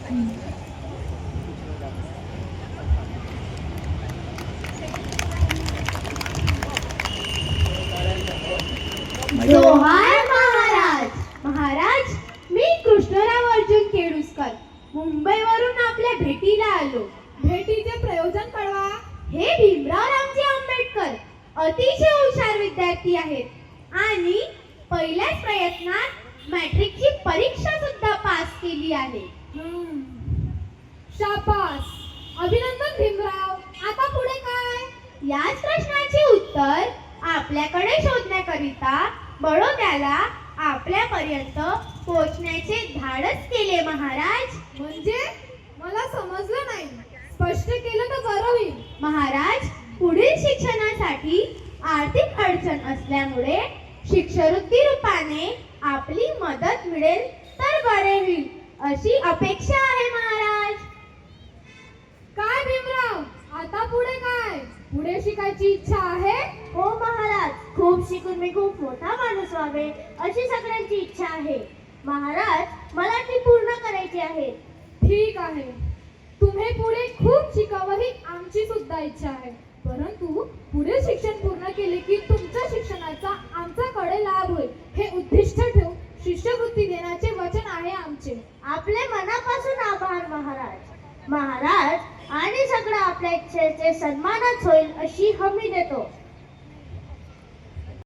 जोहार महाराज. महाराज, मी कृष्णराव अर्जुन केळुसकर मुंबईवरून आपल्या भेटीला आलो. भेटीचे प्रयोजन कळवा. हे भीमराव रामजी आंबेडकर अतिशय हुशार विद्यार्थी आहेत आणि पहिल्याच प्रयत्नात मॅट्रिकची परीक्षा सुद्धा पास केली आहे. शाबास, अभिनंदन भीमराव. आता पुढे काय? याच प्रश्नाचे उत्तर आपल्याकडे शोधण्याकरिता बडोद्याला आपल्यापर्यंत पोहोचण्याचे धाडस केले महाराज. म्हणजे मला समजलं नाही, स्पष्ट केलं तर बरं होईल. महाराज, पुढील शिक्षणासाठी आर्थिक अडचण असल्यामुळे शिष्यवृत्ती रूपाने आपली मदत मिळेल तर बरे होईल अशी अपेक्षा आहे महाराज. काय भीमराव, आता पुढे काय? पुढे शिकायची इच्छा आहे? हो महाराज, खूप शिकून मी खूप मोठा माणूस व्हावे अशी सगळ्यांची इच्छा आहे. महाराज, मला ती पूर्ण करायची आहे. ठीक आहे, तुम्ही पुढे खूप शिकावं ही आमची सुद्धा इच्छा आहे. परंतु पुढे शिक्षण पूर्ण केले की तुमच्या शिक्षणाचा आमच्याकडे लाभ होईल हे उद्दिष्ट ठेवून शिष्यवृत्ती देण्याचे वचन आहे आमचे. आपले मनापासून आभार महाराज. महाराज, आणि सगळं आपल्या इच्छेचे सन्मानच होईल अशी हमी देतो.